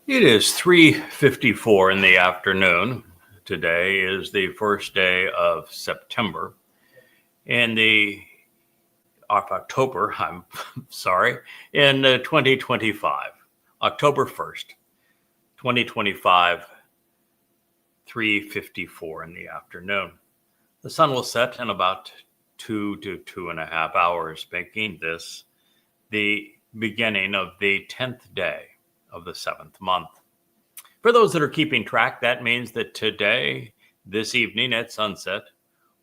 It is 3:54 in the afternoon. Today is the first day of September. October, I'm sorry, in 2025, October 1st, 2025, 3:54 in the afternoon. The sun will set in about 2 to 2.5 hours, making this the beginning of the 10th day of the 7th month. For those that are keeping track, that means that today, this evening at sunset,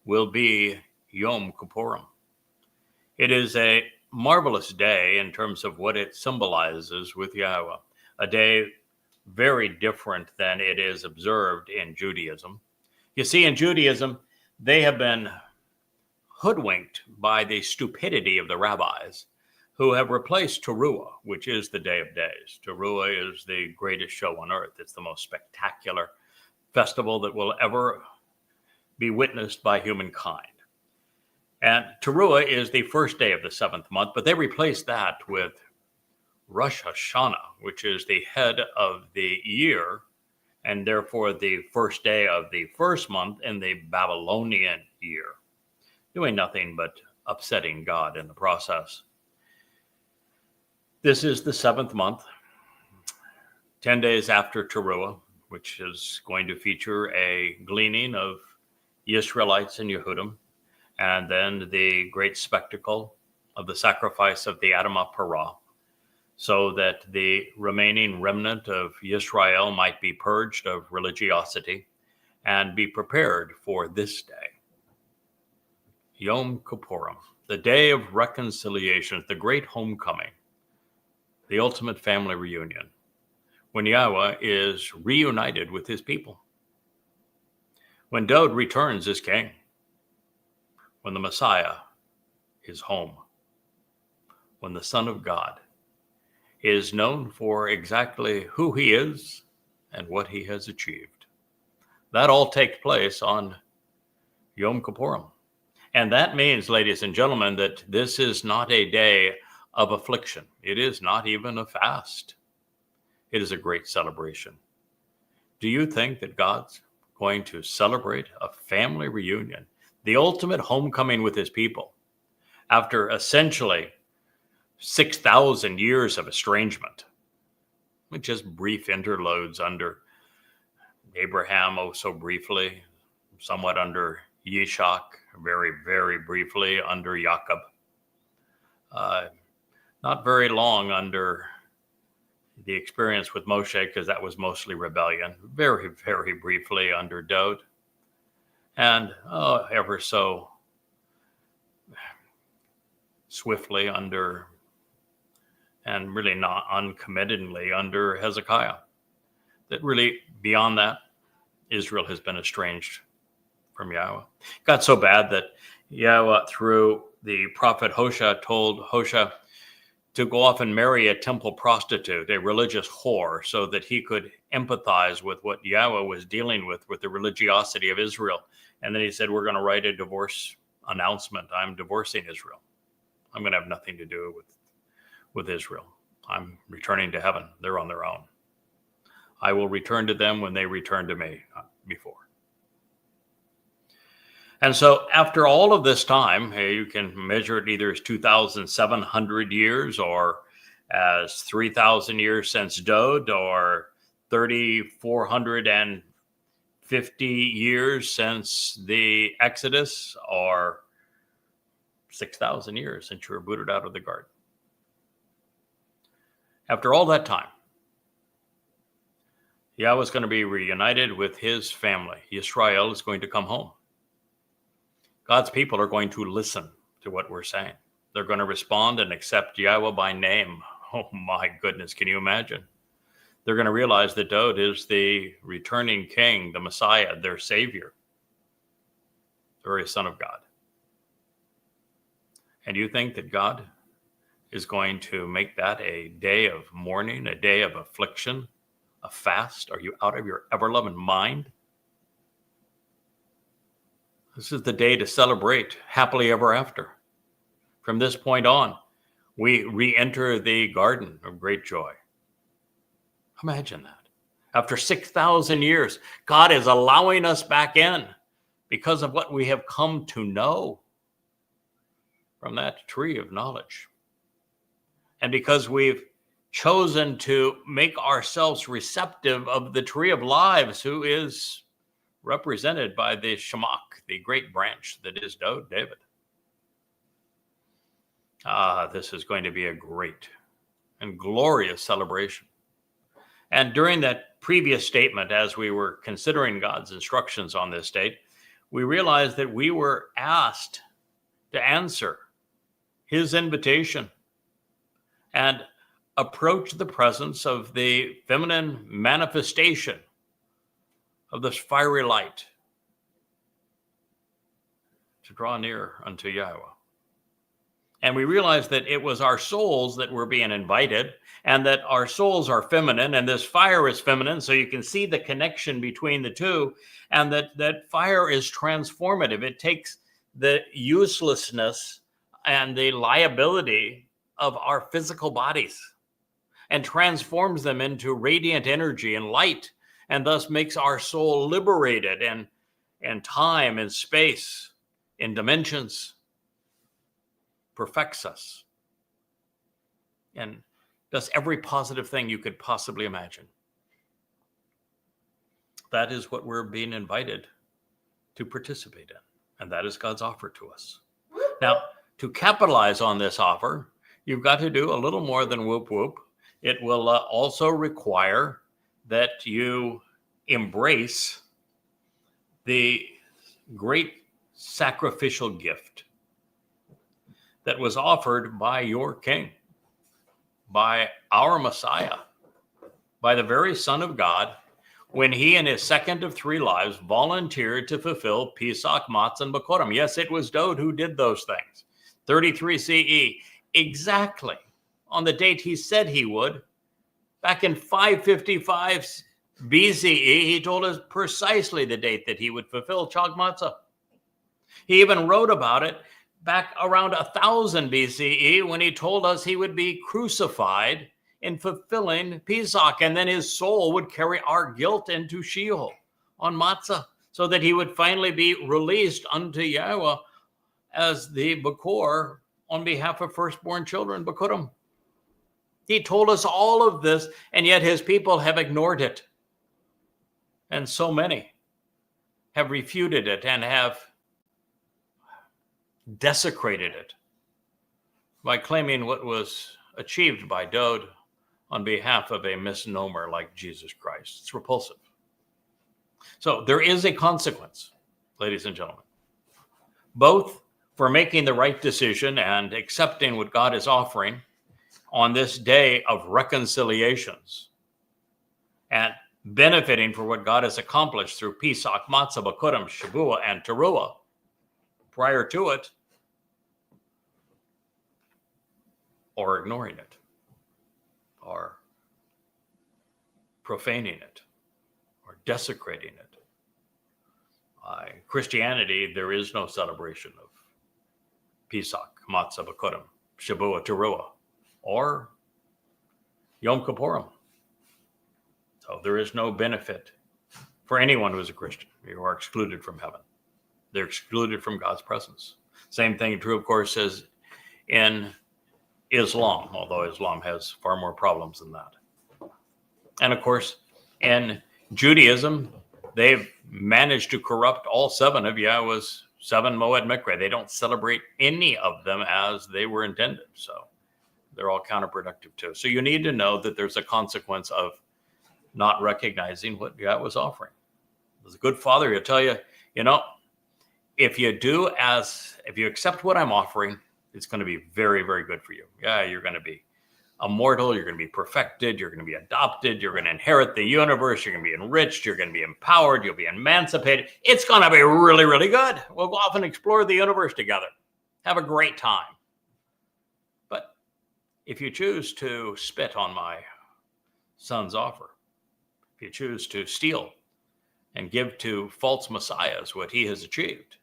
will be Yom Kipurym. It is a marvelous day in terms of what it symbolizes with Yahweh, a day very different than it is observed in Judaism. You see, in Judaism, they have been hoodwinked by the stupidity of the rabbis, who have replaced Taruw'ah, which is the Day of Days. Taruw'ah is the greatest show on earth. It's the most spectacular festival that will ever be witnessed by humankind. And Taruw'ah is the first day of the 7th month, but they replaced that with Rosh Hashanah, which is the head of the year, and therefore the first day of the first month in the Babylonian year, doing nothing but upsetting God in the process. This is the 7th month, 10 days after Taruw'ah, which is going to feature a gleaning of Israelites and Yehudim, and then the great spectacle of the sacrifice of the Adamah Parah, so that the remaining remnant of Israel might be purged of religiosity and be prepared for this day. Yom Kipurym, the day of reconciliation, the great homecoming, the ultimate family reunion, when Yahweh is reunited with his people. When Dowd returns as king, when the Messiah is home, when the Son of God is known for exactly who he is and what he has achieved. That all takes place on Yom Kipurym. And that means, ladies and gentlemen, that this is not a day of affliction. It is not even a fast. It is a great celebration. Do you think that God's going to celebrate a family reunion, the ultimate homecoming with his people, after essentially 6,000 years of estrangement, with just brief interludes under Abraham, oh so briefly, somewhat under Yishak, very, very briefly under Jacob, not very long under the experience with Moshe, because that was mostly rebellion, very, very briefly under Dowd, and ever so swiftly under, and really not uncommittedly under Hezekiah. That really, beyond that, Israel has been estranged from Yahweh. It got so bad that Yahweh, through the prophet Hosha, told Hosha to go off and marry a temple prostitute, a religious whore, so that he could empathize with what Yahweh was dealing with the religiosity of Israel. And then he said, we're going to write a divorce announcement. I'm divorcing Israel. I'm going to have nothing to do with Israel. I'm returning to heaven. They're on their own. I will return to them when they return to me, not before. And so after all of this time, you can measure it either as 2,700 years or as 3,000 years since Dowd, or 3,450 years since the Exodus, or 6,000 years since you were booted out of the garden. After all that time, Yahweh is going to be reunited with his family. Israel is going to come home. God's people are going to listen to what we're saying. They're going to respond and accept Yahweh by name. Oh my goodness, can you imagine? They're going to realize that Dowd is the returning king, the Messiah, their savior, the very Son of God. And you think that God is going to make that a day of mourning, a day of affliction, a fast? Are you out of your ever-loving mind? This is the day to celebrate happily ever after. From this point on, we re-enter the garden of great joy. Imagine that. After 6,000 years, God is allowing us back in because of what we have come to know from that tree of knowledge. And because we've chosen to make ourselves receptive of the tree of lives, who is represented by the Shemach, the great branch that is Dowd, David. This is going to be a great and glorious celebration. And during that previous statement, as we were considering God's instructions on this date, we realized that we were asked to answer his invitation and approach the presence of the feminine manifestation of this fiery light to draw near unto Yahweh. And we realized that it was our souls that were being invited, and that our souls are feminine, and this fire is feminine, so you can see the connection between the two, and that fire is transformative. It takes the uselessness and the liability of our physical bodies and transforms them into radiant energy and light, and thus makes our soul liberated in time and space, in dimensions, perfects us, and does every positive thing you could possibly imagine. That is what we're being invited to participate in, and that is God's offer to us. Now, to capitalize on this offer, you've got to do a little more than whoop whoop. It will also require that you embrace the great sacrificial gift that was offered by your King, by our Messiah, by the very Son of God, when he in his second of three lives volunteered to fulfill Pesach, Matsah, and Bikuwrym. Yes, it was Dowd who did those things. 33 CE, exactly on the date he said he would. Back in 555 BCE, he told us precisely the date that he would fulfill Chag Matzah. He even wrote about it back around 1000 BCE when he told us he would be crucified in fulfilling Pesach, and then his soul would carry our guilt into Sheowl on Matsah, so that he would finally be released unto Yahweh as the Bikuwrym on behalf of firstborn children, Bikuwrym. He told us all of this, and yet his people have ignored it. And so many have refuted it and have desecrated it by claiming what was achieved by Dowd on behalf of a misnomer like Jesus Christ. It's repulsive. So there is a consequence, ladies and gentlemen, both for making the right decision and accepting what God is offering on this day of reconciliations and benefiting for what God has accomplished through Pesach, Matzah, Bikuwrym, Shavuot, and Taruw'ah prior to it, or ignoring it, or profaning it, or desecrating it. Christianity, there is no celebration of Pesach, Matzah, Bikuwrym, Shavuot, Taruw'ah, or Yom Kipurym. So there is no benefit for anyone who is a Christian. You are excluded from heaven. They're excluded from God's presence. Same thing true, of course, as in Islam, although Islam has far more problems than that. And of course, in Judaism, they've managed to corrupt all 7 of Yahweh's 7 Moed Mikra. They don't celebrate any of them as they were intended. So they're all counterproductive too. So you need to know that there's a consequence of not recognizing what God was offering. As a good father, he'll tell you, if you accept what I'm offering, it's going to be very, very good for you. Yeah, you're going to be immortal, you're going to be perfected, you're going to be adopted, you're going to inherit the universe, you're going to be enriched, you're going to be empowered, you'll be emancipated. It's going to be really, really good. We'll go off and explore the universe together. Have a great time. But if you choose to spit on my son's offer, if you choose to steal and give to false messiahs what he has achieved,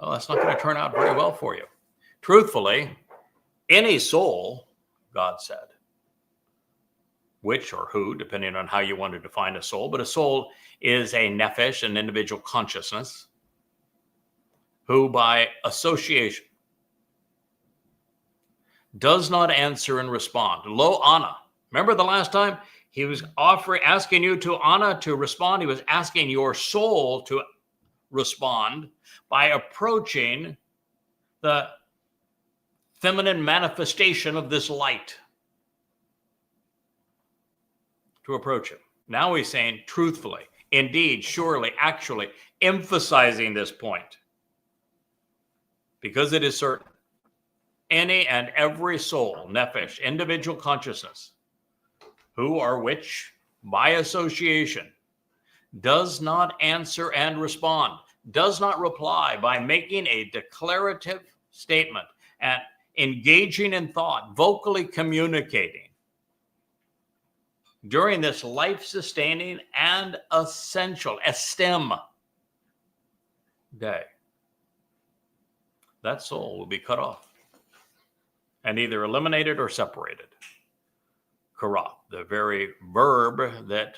well, that's not going to turn out very well for you. Truthfully, any soul, God said, which or who, depending on how you want to define a soul, but a soul is a nephesh, an individual consciousness, who by association does not answer and respond. Lo ana. Remember the last time he was asking you to ana, to respond? He was asking your soul to respond by approaching the feminine manifestation of this light. To approach him. Now he's saying truthfully, indeed, surely, actually, emphasizing this point. Because it is certain, any and every soul, nephesh, individual consciousness, who or which, by association, does not answer and respond, does not reply by making a declarative statement and engaging in thought, vocally communicating during this life-sustaining and essential, estem day, that soul will be cut off and either eliminated or separated. Karat, the very verb that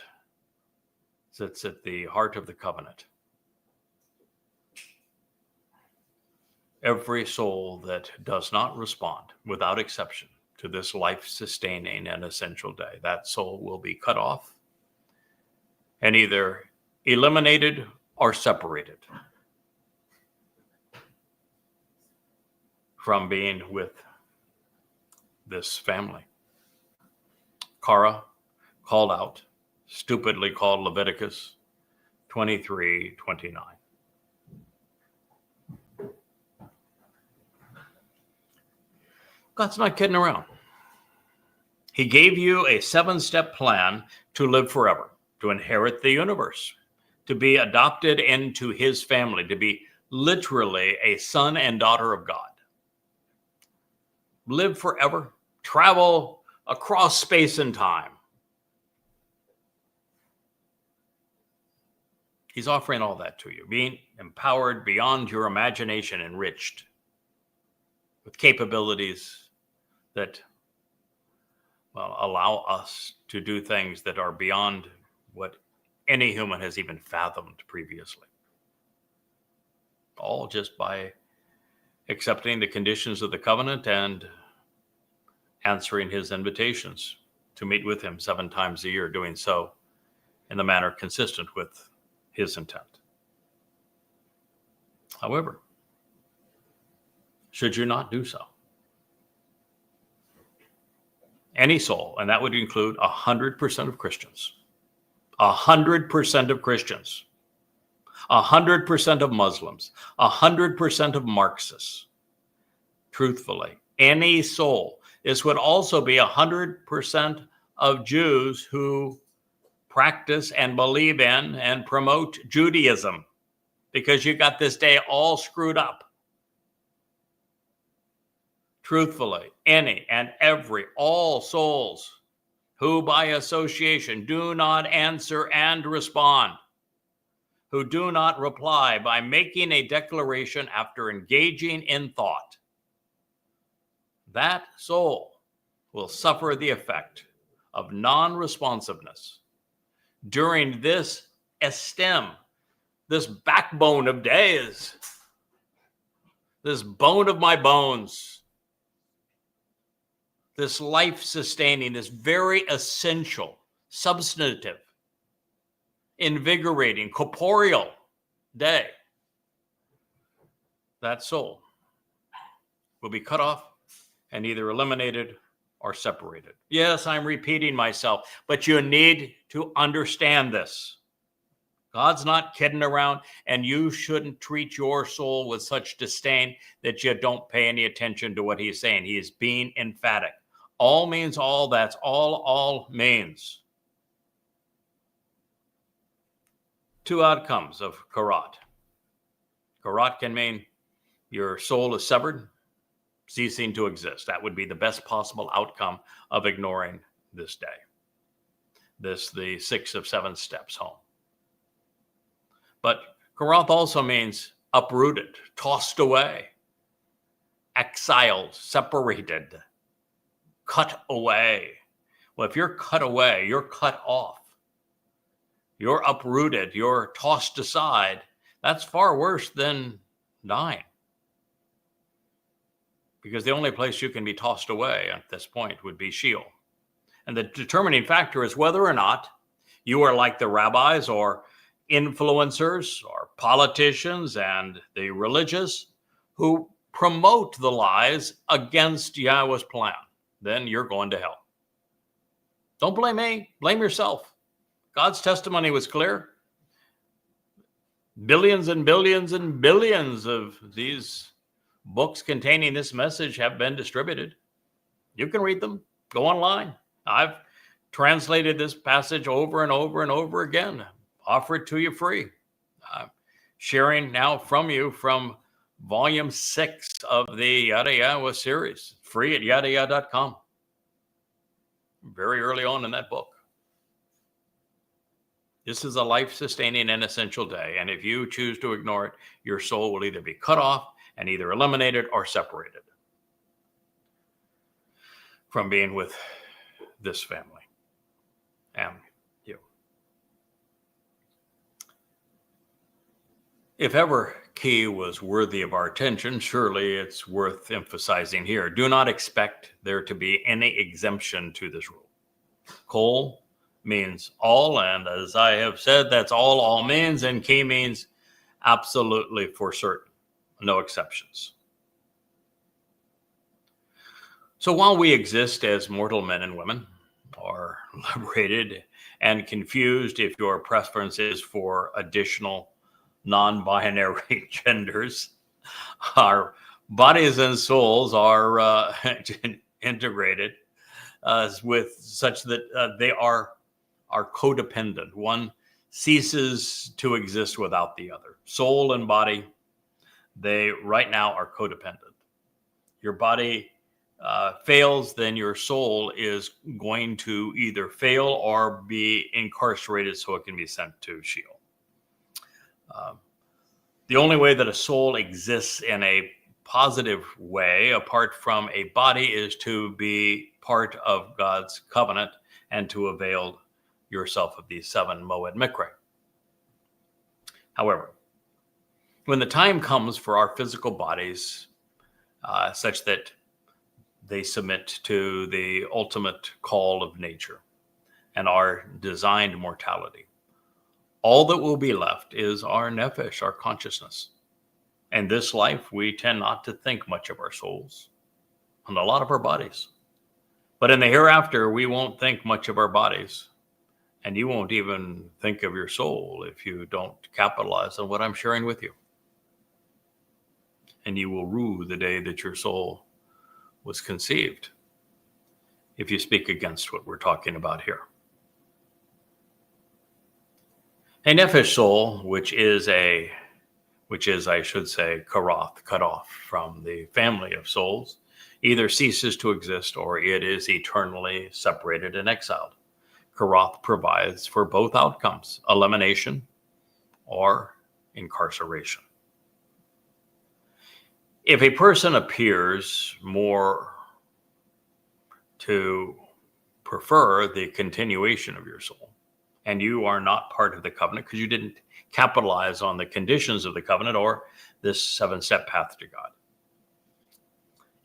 sits at the heart of the covenant. Every soul that does not respond, without exception, to this life-sustaining and essential day, that soul will be cut off and either eliminated or separated from being with this family. Karat called out, stupidly called Leviticus 23:29. God's not kidding around. He gave you a 7-step plan to live forever, to inherit the universe, to be adopted into his family, to be literally a son and daughter of God. Live forever, travel across space and time. He's offering all that to you, being empowered beyond your imagination, enriched with capabilities that allow us to do things that are beyond what any human has even fathomed previously. All just by accepting the conditions of the covenant and answering his invitations to meet with him 7 times a year, doing so in the manner consistent with his intent. However, should you not do so, any soul, and that would include 100% of Christians, 100% of Christians, 100% of Muslims, 100% of Marxists, truthfully, any soul. This would also be 100% of Jews who practice and believe in and promote Judaism, because you got this day all screwed up. Truthfully, any and every, all souls who by association do not answer and respond, who do not reply by making a declaration after engaging in thought, that soul will suffer the effect of non-responsiveness during this estem, this backbone of days, this bone of my bones, this life-sustaining, this very essential, substantive, invigorating, corporeal day. That soul will be cut off and either eliminated or separated. Yes, I'm repeating myself, but you need to understand this. God's not kidding around, and you shouldn't treat your soul with such disdain that you don't pay any attention to what he's saying. He is being emphatic. All means all, that's all means. 2 outcomes of Karat. Karat can mean your soul is severed, ceasing to exist. That would be the best possible outcome of ignoring this day. This, the 6 of 7 steps home. But Karat also means uprooted, tossed away, exiled, separated, cut away. Well, if you're cut away, you're cut off, you're uprooted, you're tossed aside, that's far worse than dying. Because the only place you can be tossed away at this point would be Sheowl. And the determining factor is whether or not you are like the rabbis or influencers or politicians and the religious who promote the lies against Yahweh's plan. Then you're going to hell. Don't blame me, blame yourself. God's testimony was clear. Billions and billions and billions of these books containing this message have been distributed. You can read them. Go online. I've translated this passage over and over and over again. Offer it to you free. I'm sharing now from you from volume 6 of the Yada Yahowah series, free at yadayah.com. Very early on in that book. This is a life-sustaining and essential day, and if you choose to ignore it, your soul will either be cut off and either eliminated or separated from being with this family and you. If ever key was worthy of our attention, surely it's worth emphasizing here. Do not expect there to be any exemption to this rule. Kol means all, and as I have said, that's all means, and key means absolutely for certain. No exceptions. So while we exist as mortal men and women, are liberated and confused if your preference is for additional non-binary genders, our bodies and souls are integrated with such that they are codependent. One ceases to exist without the other. Soul and body, they right now are codependent. Your body fails, then your soul is going to either fail or be incarcerated so it can be sent to Sheowl. The only way that a soul exists in a positive way, apart from a body, is to be part of God's covenant and to avail yourself of these 7 Moed Mikre. However, when the time comes for our physical bodies, such that they submit to the ultimate call of nature and our designed mortality, all that will be left is our Nephesh, our consciousness. In this life, we tend not to think much of our souls and a lot of our bodies. But in the hereafter, we won't think much of our bodies. And you won't even think of your soul if you don't capitalize on what I'm sharing with you. And you will rue the day that your soul was conceived if you speak against what we're talking about here. A Nephesh soul, which is, I should say, Karat, cut off from the family of souls, either ceases to exist or it is eternally separated and exiled. Karat provides for both outcomes, elimination or incarceration. If a person appears more to prefer the continuation of your soul, and you are not part of the covenant because you didn't capitalize on the conditions of the covenant or this 7-step path to God,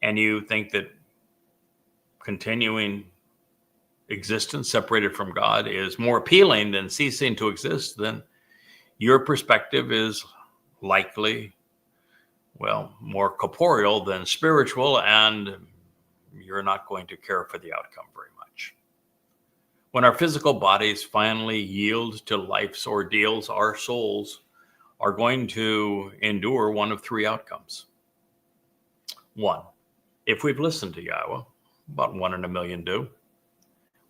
and you think that continuing existence separated from God is more appealing than ceasing to exist, then your perspective is likely, more corporeal than spiritual, and you're not going to care for the outcome very much. When our physical bodies finally yield to life's ordeals, our souls are going to endure one of 3 outcomes. 1, if we've listened to Yahweh, about 1 in a million do,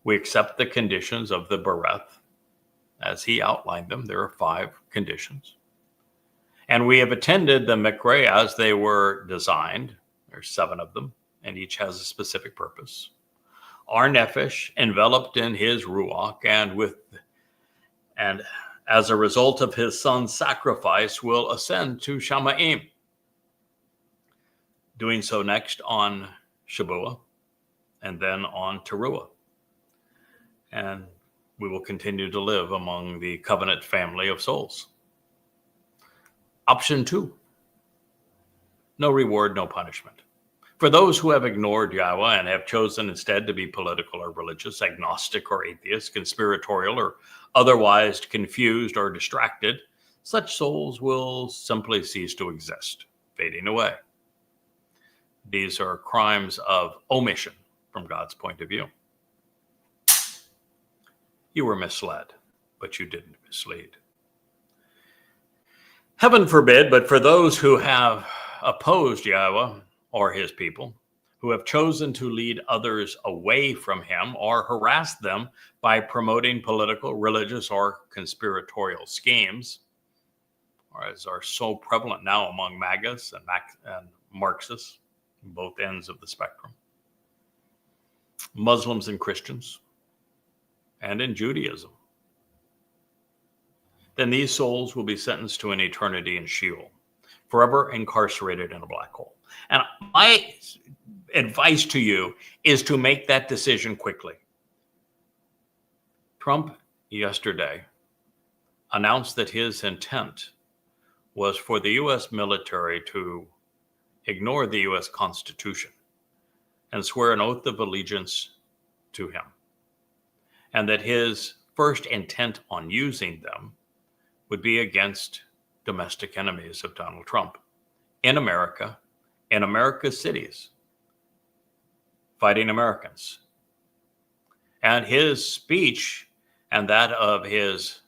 we accept the conditions of the bereth as he outlined them. There are 5 conditions. And we have attended the Mikre as they were designed. There's 7 of them, and each has a specific purpose. Our Nephesh, enveloped in his Ruach, and as a result of his son's sacrifice, will ascend to Shamayim. Doing so next on Shabuah, and then on Taruw'ah. and we will continue to live among the covenant family of souls. Option 2, no reward, no punishment. For those who have ignored Yahweh and have chosen instead to be political or religious, agnostic or atheist, conspiratorial or otherwise confused or distracted, such souls will simply cease to exist, fading away. These are crimes of omission from God's point of view. You were misled, but you didn't mislead. Heaven forbid, but for those who have opposed Yahweh or his people, who have chosen to lead others away from him or harass them by promoting political, religious, or conspiratorial schemes, or as are so prevalent now among MAGAs and Marxists, both ends of the spectrum, Muslims and Christians, and in Judaism, then these souls will be sentenced to an eternity in Sheowl, forever incarcerated in a black hole. And my advice to you is to make that decision quickly. Trump yesterday announced that his intent was for the U.S. military to ignore the U.S. Constitution and swear an oath of allegiance to him, and that his first intent on using them would be against domestic enemies of Donald Trump in America, in America's cities, fighting Americans. And his speech and that of his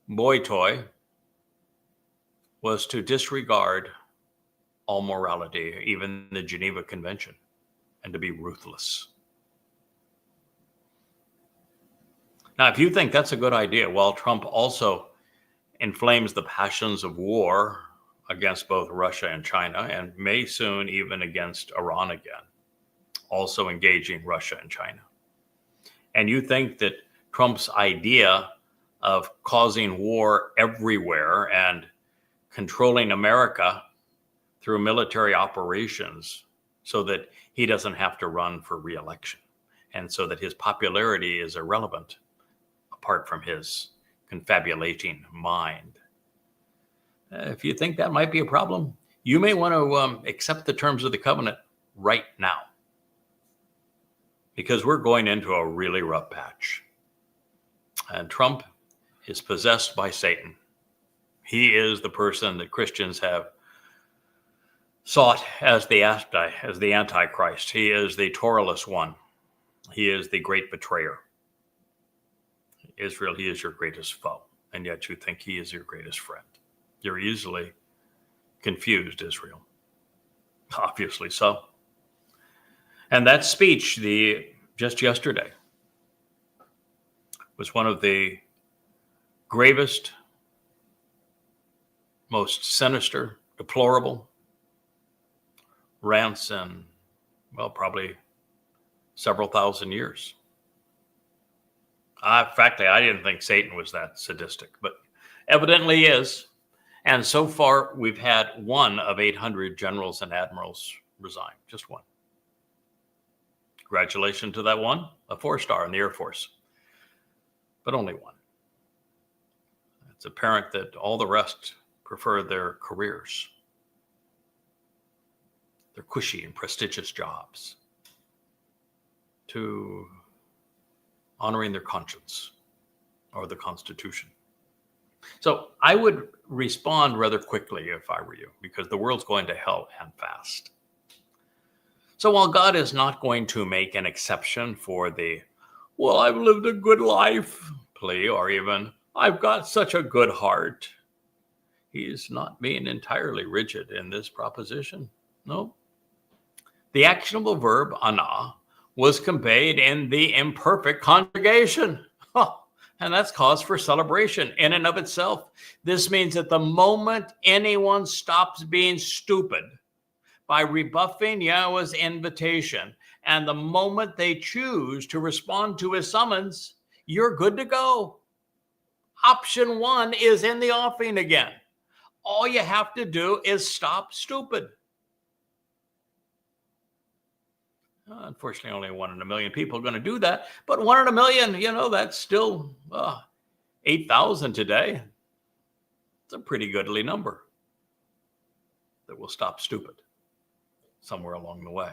boy toy was to disregard all morality, even the Geneva Convention, and to be ruthless. Now, if you think that's a good idea, well, Trump also inflames the passions of war against both Russia and China, and may soon even against Iran again, also engaging Russia and China. And you think that Trump's idea of causing war everywhere and controlling America through military operations so that he doesn't have to run for re-election, and so that his popularity is irrelevant apart from his confabulating mind. If you think that might be a problem, you may want to accept the terms of the covenant right now, because we're going into a really rough patch. And Trump is possessed by Satan. He is the person that Christians have sought as the Antichrist. He is the Torahless one. He is the great betrayer. Israel, he is your greatest foe, and yet you think he is your greatest friend. You're easily confused, Israel. Obviously so. And that speech, just yesterday, was one of the gravest, most sinister, deplorable rants in, well, probably several thousand years. In fact, I didn't think Satan was that sadistic, but evidently is. And so far, we've had one of 800 generals and admirals resign, just one. Congratulations to that one, a 4-star in the Air Force, but only one. It's apparent that all the rest prefer their careers, their cushy and prestigious jobs, to honoring their conscience or the Constitution. So I would respond rather quickly if I were you, because the world's going to hell and fast. So while God is not going to make an exception for the, well, I've lived a good life plea, or even, I've got such a good heart, he's not being entirely rigid in this proposition. No. The actionable verb, ana, was conveyed in the imperfect conjugation. And that's cause for celebration in and of itself. This means that the moment anyone stops being stupid by rebuffing Yahweh's invitation, and the moment they choose to respond to his summons, you're good to go. Option 1 is in the offing again. All you have to do is stop stupid. Unfortunately, only 1 in a million people are going to do that. But 1 in a million, that's still 8,000 today. It's a pretty goodly number that will stop stupid somewhere along the way.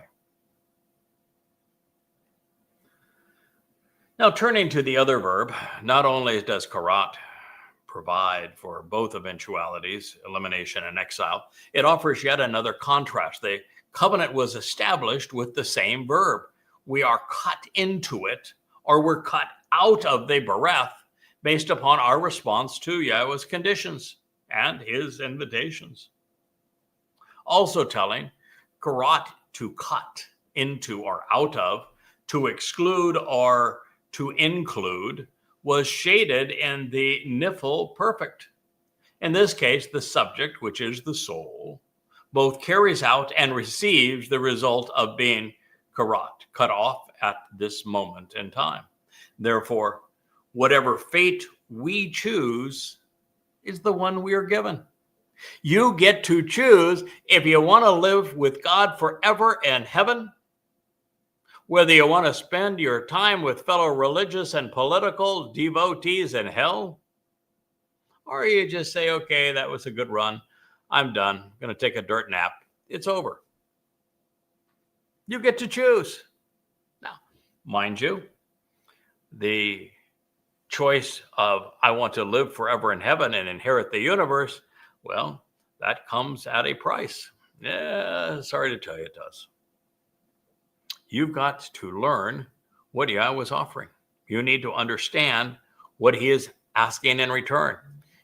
Now, turning to the other verb, not only does Karat provide for both eventualities, elimination and exile, it offers yet another contrast. The covenant was established with the same verb. We are cut into it, or we're cut out of the bereth based upon our response to Yahweh's conditions and his invitations. Also telling, Karat, to cut into or out of, to exclude or to include, was shaded in the Niphal perfect. In this case, the subject, which is the soul, both carries out and receives the result of being Karat, cut off at this moment in time. Therefore, whatever fate we choose is the one we are given. You get to choose if you want to live with God forever in heaven, whether you want to spend your time with fellow religious and political devotees in hell, or you just say, okay, that was a good run. I'm done. I'm going to take a dirt nap. It's over. You get to choose. Now, mind you, the choice of I want to live forever in heaven and inherit the universe, well, that comes at a price. Yeah, sorry to tell you it does. You've got to learn what Yahweh is offering. You need to understand what he is asking in return.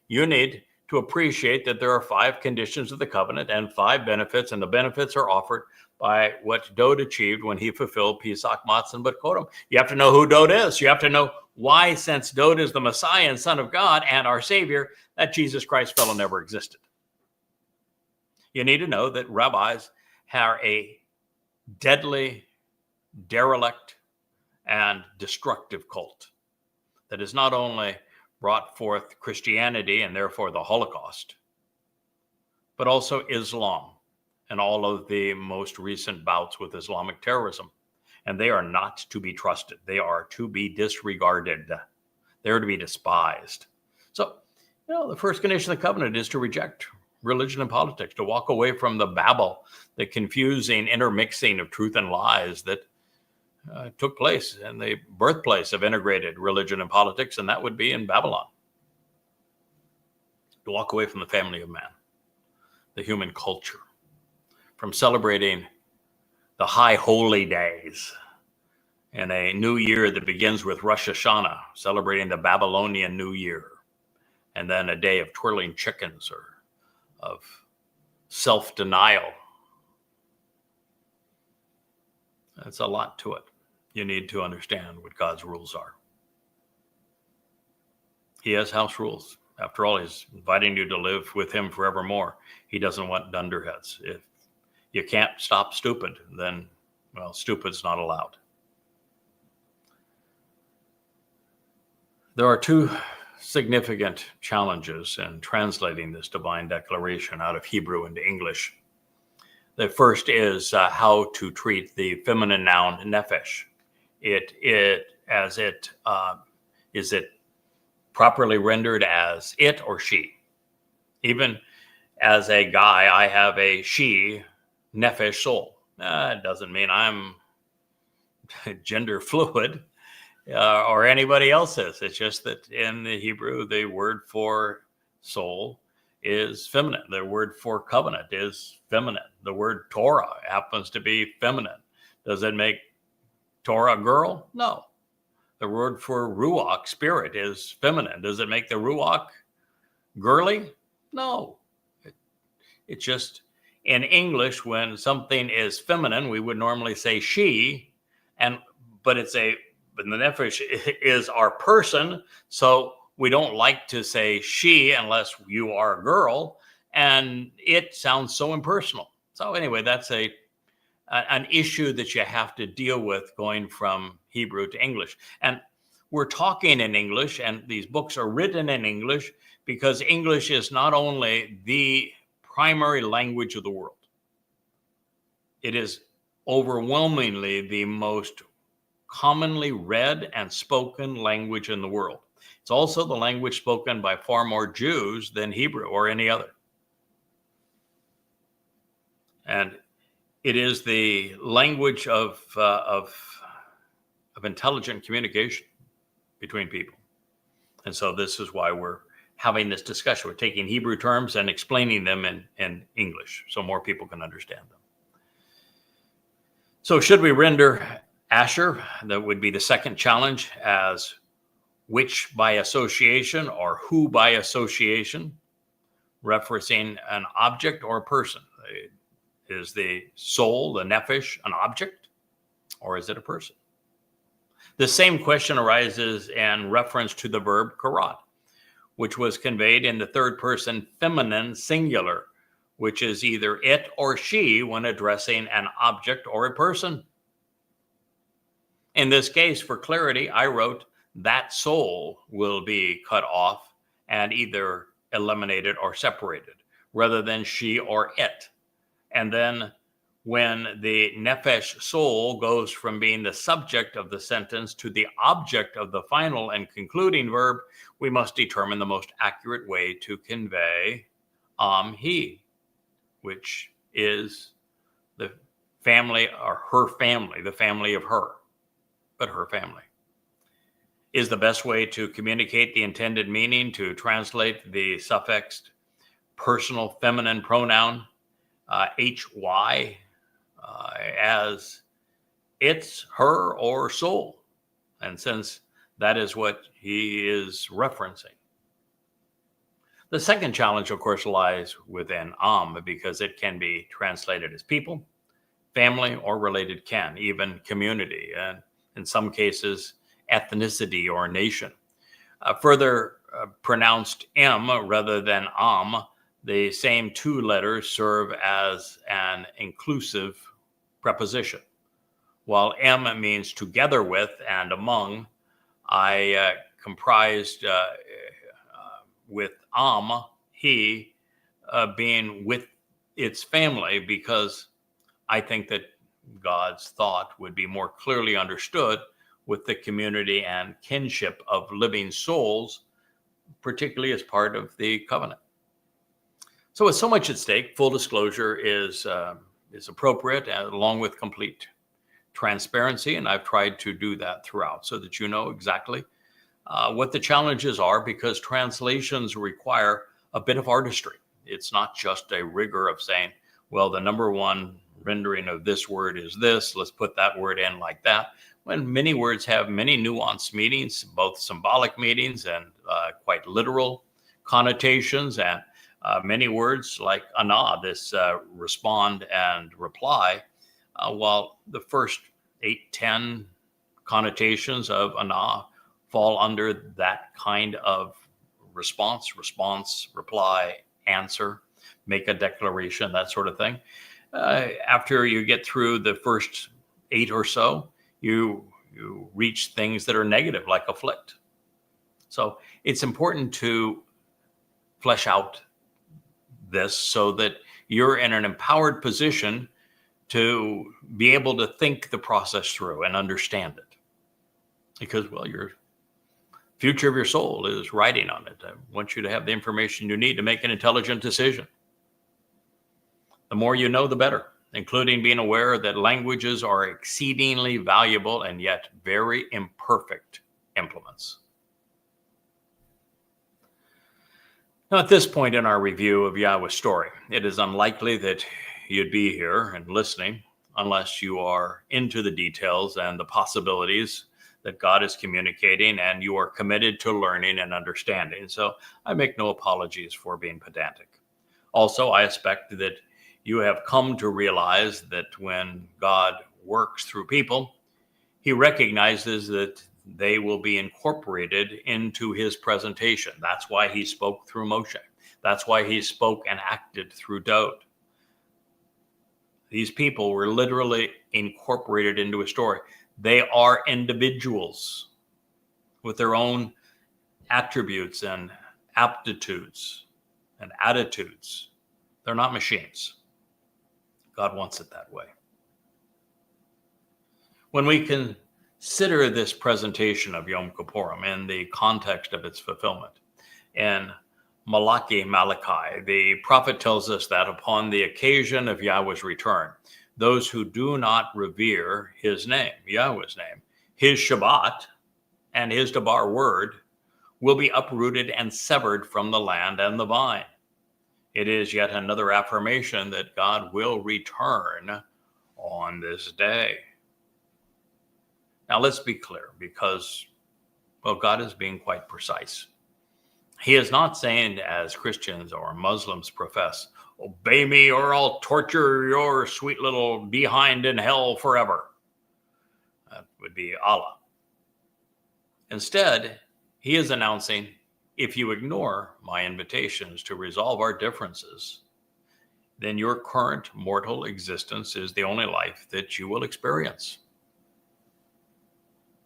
You need to appreciate that there are 5 conditions of the covenant and 5 benefits, and the benefits are offered by what Dowd achieved when he fulfilled Pesach, Matsah, and Bikuwrym. You have to know who Dowd is. You have to know why, since Dowd is the Messiah and Son of God and our Savior, that Jesus Christ fellow never existed. You need to know that rabbis are a deadly, derelict, and destructive cult that has not only brought forth Christianity and therefore the Holocaust, but also Islam and all of the most recent bouts with Islamic terrorism. And they are not to be trusted. They are to be disregarded. They're to be despised. So, the first condition of the covenant is to reject religion and politics, to walk away from the Babel, the confusing intermixing of truth and lies that took place in the birthplace of integrated religion and politics, and that would be in Babylon. To walk away from the family of man, the human culture, from celebrating the high holy days and a new year that begins with Rosh Hashanah, celebrating the Babylonian New Year, and then a day of twirling chickens or of self-denial. That's a lot to it. You need to understand what God's rules are. He has house rules. After all, he's inviting you to live with him forevermore. He doesn't want dunderheads. If you can't stop stupid, then, well, stupid's not allowed. There are 2 significant challenges in translating this divine declaration out of Hebrew into English. The first is how to treat the feminine noun Nephesh. Is it properly rendered as it or she? Even as a guy, I have a she Nephesh soul. It doesn't mean I'm gender fluid or anybody else is. It's just that in the Hebrew, the word for soul is feminine. The word for covenant is feminine. The word Torah happens to be feminine. Does it make Torah a girl? No. The word for Ruach, spirit, is feminine. Does it make the Ruach girly? No. It's just, in English, when something is feminine, we would normally say she, but the Nephesh is our person, so we don't like to say she unless you are a girl, and it sounds so impersonal. So anyway, that's an issue that you have to deal with going from Hebrew to English. And we're talking in English, and these books are written in English because English is not only the primary language of the world, it is overwhelmingly the most commonly read and spoken language in the world. It's also the language spoken by far more Jews than Hebrew or any other. And it is the language of intelligent communication between people. And so this is why we're having this discussion. We're taking Hebrew terms and explaining them in English so more people can understand them. So should we render Asher, that would be the second challenge, as which by association or who by association, referencing an object or a person? Is the soul, the Nephesh, an object, or is it a person? The same question arises in reference to the verb Karat, which was conveyed in the third person feminine singular, which is either it or she when addressing an object or a person. In this case, for clarity, I wrote that soul will be cut off and either eliminated or separated, rather than she or it. And then when the Nephesh soul goes from being the subject of the sentence to the object of the final and concluding verb, we must determine the most accurate way to convey he, which is the family or her family, the family of her, but her family. Is the best way to communicate the intended meaning to translate the suffixed personal feminine pronoun hy as it's, her, or soul. And since that is what he is referencing. The second challenge, of course, lies within because it can be translated as people, family, or related kin, even community, and in some cases, ethnicity or nation. Further pronounced M rather than the same two letters serve as an inclusive preposition. While M means together with and among, I comprised with he, being with its family, because I think that God's thought would be more clearly understood with the community and kinship of living souls, particularly as part of the covenant. So with so much at stake, full disclosure is appropriate, along with complete transparency, and I've tried to do that throughout so that you know exactly what the challenges are, because translations require a bit of artistry. It's not just a rigor of saying, well, the number one rendering of this word is this, let's put that word in like that, when many words have many nuanced meanings, both symbolic meanings and quite literal connotations, and many words like ana, this respond and reply, while the first 8-10 connotations of ana fall under that kind of response, reply, answer, make a declaration, that sort of thing. After you get through the first 8 or so, you reach things that are negative, like afflict. So it's important to flesh out this so that you're in an empowered position to be able to think the process through and understand it. Because, well, your future of your soul is riding on it. I want you to have the information you need to make an intelligent decision. The more you know, the better, including being aware that languages are exceedingly valuable and yet very imperfect implements. Now, at this point in our review of Yahweh's story, it is unlikely that you'd be here and listening unless you are into the details and the possibilities that God is communicating, and you are committed to learning and understanding. So I make no apologies for being pedantic. Also, I expect that you have come to realize that when God works through people, he recognizes that they will be incorporated into his presentation. That's why he spoke through Moshe. That's why he spoke and acted through Dowd. These people were literally incorporated into a story. They are individuals with their own attributes and aptitudes and attitudes. They're not machines. God wants it that way. When we consider this presentation of Yom Kipurym in the context of its fulfillment, in Malachi, the prophet tells us that upon the occasion of Yahweh's return, those who do not revere his name, Yahweh's name, his Shabbat, and his Debar word, will be uprooted and severed from the land and the vine. It is yet another affirmation that God will return on this day. Now let's be clear, because, well, God is being quite precise. He is not saying, as Christians or Muslims profess, obey me or I'll torture your sweet little behind in hell forever. That would be Allah. Instead, he is announcing, if you ignore my invitations to resolve our differences, then your current mortal existence is the only life that you will experience.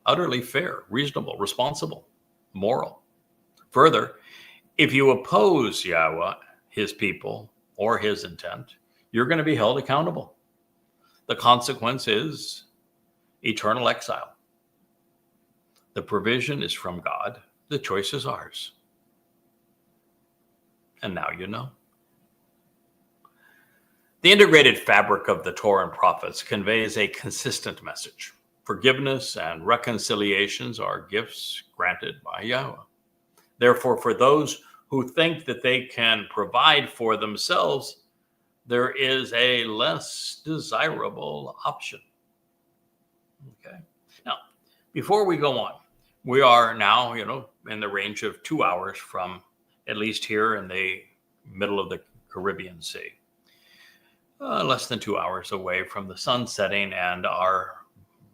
Utterly fair, reasonable, responsible, moral. Further, if you oppose Yahweh, his people, or his intent, you're going to be held accountable. The consequence is eternal exile. The provision is from God. The choice is ours. And now you know. The integrated fabric of the Torah and prophets conveys a consistent message. Forgiveness and reconciliations are gifts granted by Yahweh. Therefore, for those who think that they can provide for themselves, there is a less desirable option. Okay. Now, before we go on, we are now, in the range of 2 hours from, at least here in the middle of the Caribbean Sea. Less than 2 hours away from the sun setting and our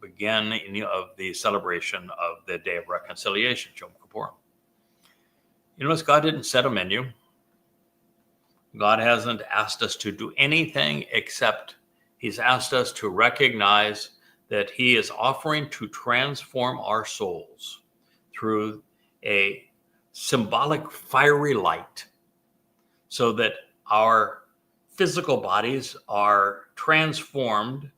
beginning of the celebration of the Day of Reconciliation, Yom Kipurym. Notice God didn't set a menu. God hasn't asked us to do anything except he's asked us to recognize that he is offering to transform our souls through a symbolic fiery light so that our physical bodies are transformed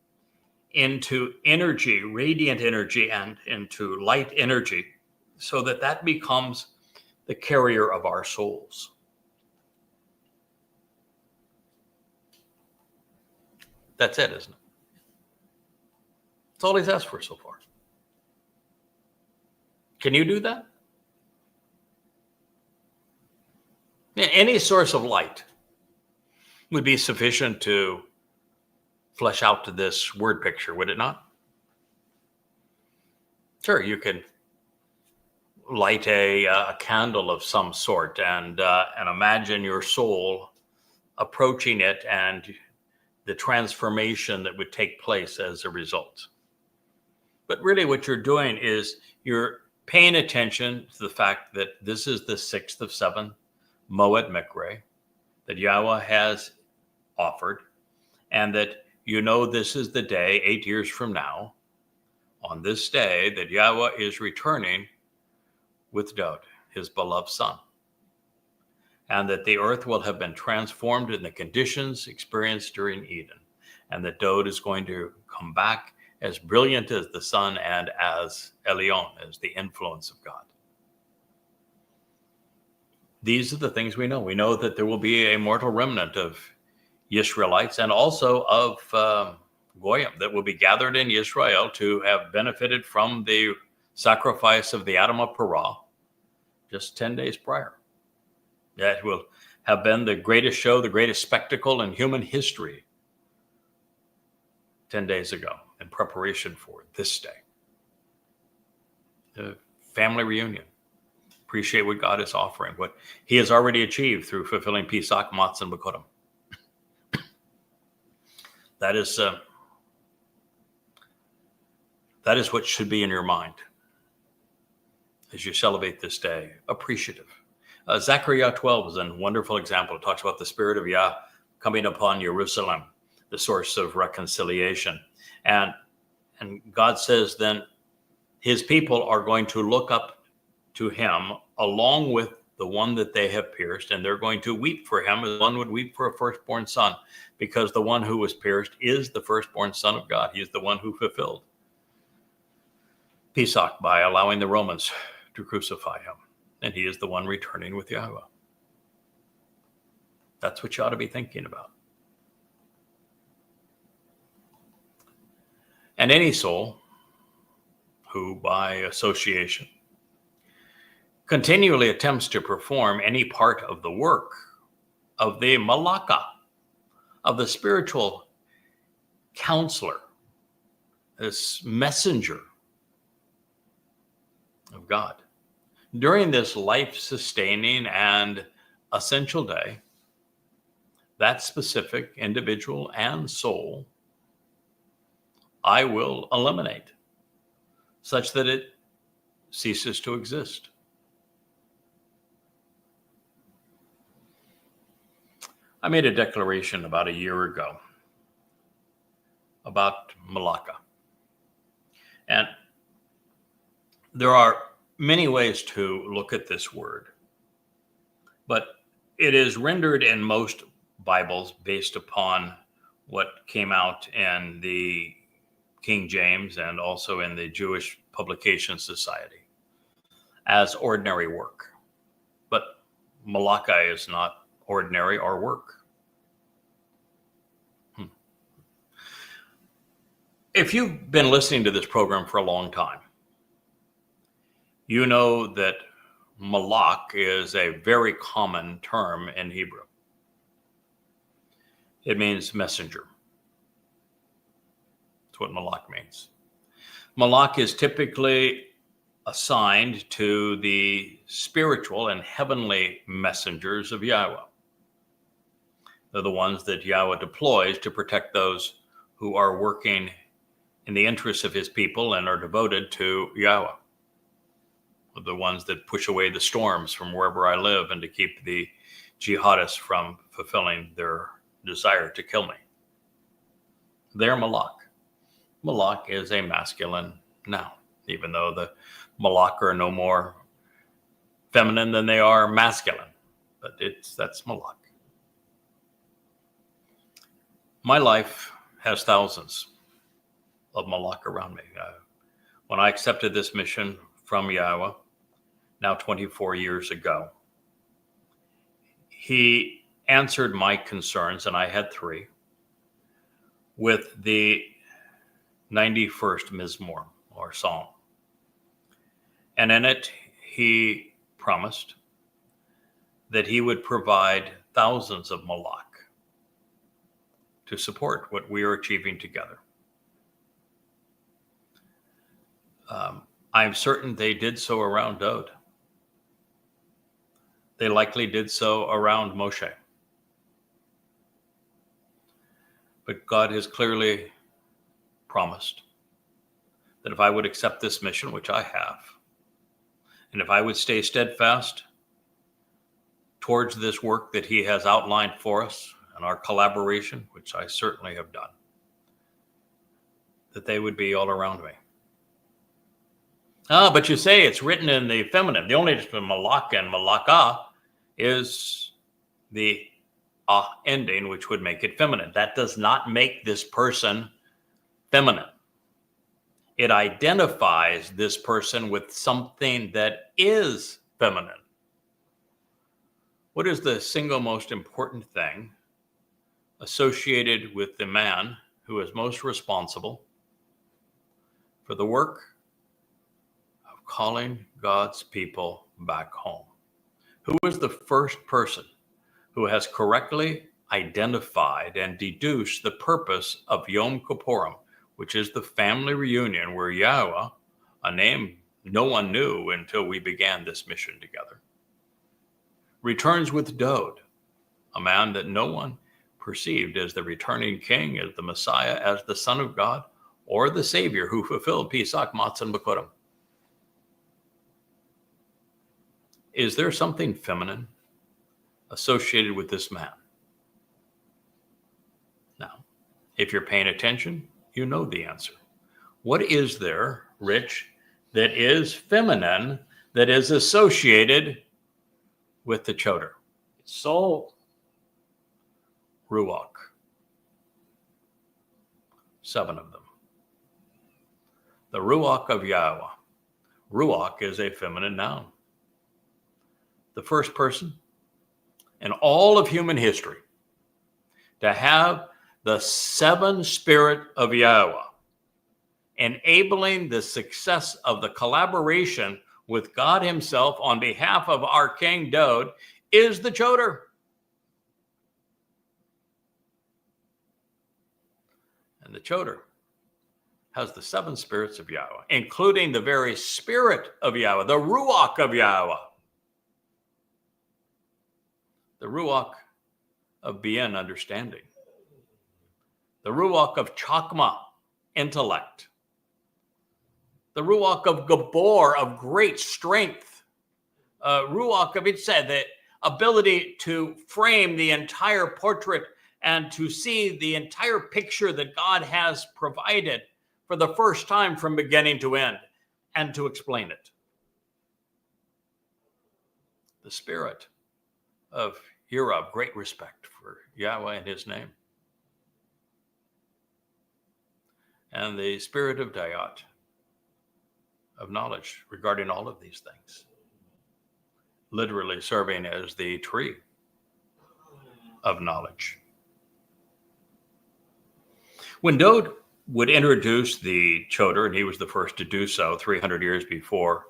into energy, radiant energy, and into light energy, so that that becomes the carrier of our souls. That's it, isn't it? That's all he's asked for so far. Can you do that? Any source of light would be sufficient to flesh out this word picture, would it not? Sure, you could light a candle of some sort and imagine your soul approaching it and the transformation that would take place as a result. But really what you're doing is you're paying attention to the fact that this is the 6th of 7 Moed Mikre that Yahweh has offered, and that this is the day 8 years from now, on this day, that Yahweh is returning with Dowd, his beloved son, and that the earth will have been transformed in the conditions experienced during Eden, and that Dowd is going to come back as brilliant as the sun and as Elyon, as the influence of God. These are the things we know. We know that there will be a mortal remnant of Israelites and also of Goyim that will be gathered in Israel to have benefited from the sacrifice of the Adam of Parah just 10 days prior. That will have been the greatest show, the greatest spectacle in human history 10 days ago in preparation for this day. The family reunion. Appreciate what God is offering, what he has already achieved through fulfilling Pesach, Matsah, and Bikuwrym. That is what should be in your mind as you celebrate this day, appreciative. Zechariah 12 is a wonderful example. It talks about the Spirit of Yah coming upon Jerusalem, the source of reconciliation. And God says then his people are going to look up to him along with the one that they have pierced, and they're going to weep for him as one would weep for a firstborn son, because the one who was pierced is the firstborn son of God. He is the one who fulfilled Pesach by allowing the Romans to crucify him. And he is the one returning with Yahweh. That's what you ought to be thinking about. And any soul who, by association, continually attempts to perform any part of the work of the malaka, of the spiritual counselor, this messenger of God, during this life-sustaining and essential day, that specific individual and soul I will eliminate, such that it ceases to exist. I made a declaration about a year ago about Malaka. And there are many ways to look at this word, but it is rendered in most Bibles based upon what came out in the King James and also in the Jewish Publication Society as ordinary work. But Malaka is not ordinary or work. If you've been listening to this program for a long time, you know that malak is a very common term in Hebrew. It means messenger. That's what malak means. Malak is typically assigned to the spiritual and heavenly messengers of Yahweh. They're the ones that Yahweh deploys to protect those who are working in the interests of his people and are devoted to Yahweh. They're the ones that push away the storms from wherever I live and to keep the jihadists from fulfilling their desire to kill me. They're malak. Malak is a masculine noun, even though the malak are no more feminine than they are masculine. But that's malak. My life has thousands of malak around me. When I accepted this mission from Yahweh, now 24 years ago, he answered my concerns, and I had 3, with the 91st Mizmor, or Psalm. And in it, he promised that he would provide thousands of malak to support what we are achieving together. I'm certain they did so around Dowd. They likely did so around Moshe. But God has clearly promised that if I would accept this mission, which I have, and if I would stay steadfast towards this work that he has outlined for us and our collaboration, which I certainly have done, that they would be all around me. But you say it's written in the feminine. The only difference between malak and malaka is the ending, which would make it feminine. That does not make this person feminine. It identifies this person with something that is feminine. What is the single most important thing associated with the man who is most responsible for the work of calling God's people back home? Who is the first person who has correctly identified and deduced the purpose of Yom Kipurym, which is the family reunion where Yahweh, a name no one knew until we began this mission together, returns with Dowd, a man that no one perceived as the returning king, as the Messiah, as the Son of God, or the Savior who fulfilled Pesach, Matsah, and Bikuwrym. Is there something feminine associated with this man? Now, if you're paying attention, you know the answer. What is there, Rich, that is feminine, that is associated with the Towrah? Soul. Ruach. 7 of them. The Ruach of Yahweh Ruach is a feminine noun. The first person in all of human history to have the seven spirit of Yahweh, enabling the success of the collaboration with God himself on behalf of our King Dowd, is the Choder. And the Choder has the seven spirits of Yahweh, including the very spirit of Yahweh, the Ruach of Yahweh. The Ruach of Bien, understanding. The Ruach of Chokmah, intellect. The Ruach of Gabor, of great strength. Ruach of Itzeh, the ability to frame the entire portrait and to see the entire picture that God has provided for the first time from beginning to end, and to explain it. The spirit of Yirah, great respect for Yahweh and his name. And the spirit of Dowd, of knowledge regarding all of these things, literally serving as the tree of knowledge. When Dowd would introduce the Choder, and he was the first to do so 300 years before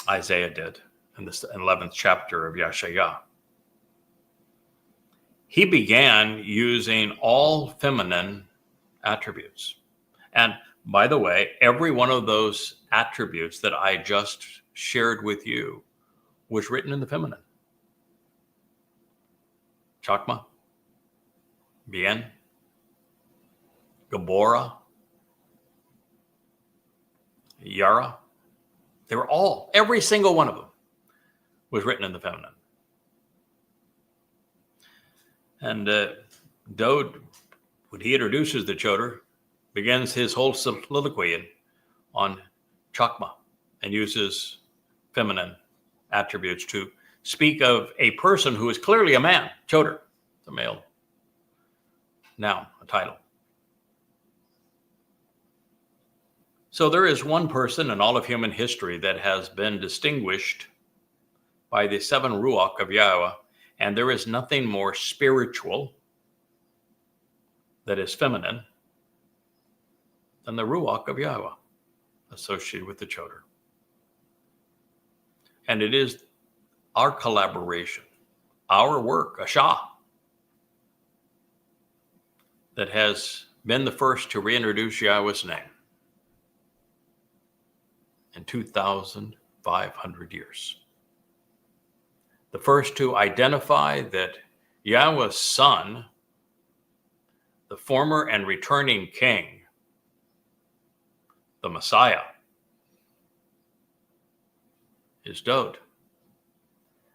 Isaiah did in the 11th chapter of Yeshayah, he began using all feminine attributes. And by the way, every one of those attributes that I just shared with you was written in the feminine. Chokmah, Bien, Gabora, Yara. They were all, every single one of them was written in the feminine. And Dowd, when he introduces the Choder, begins his whole soliloquy on Chokmah and uses feminine attributes to speak of a person who is clearly a man. Choder, a male noun, a title. So there is one person in all of human history that has been distinguished by the seven Ruach of Yahweh, and there is nothing more spiritual that is feminine than the Ruach of Yahweh associated with the Choder. And it is our collaboration, our work, Asha, that has been the first to reintroduce Yahweh's name in 2,500 years. The first to identify that Yahweh's Son, the former and returning King, the Messiah, is Dowd,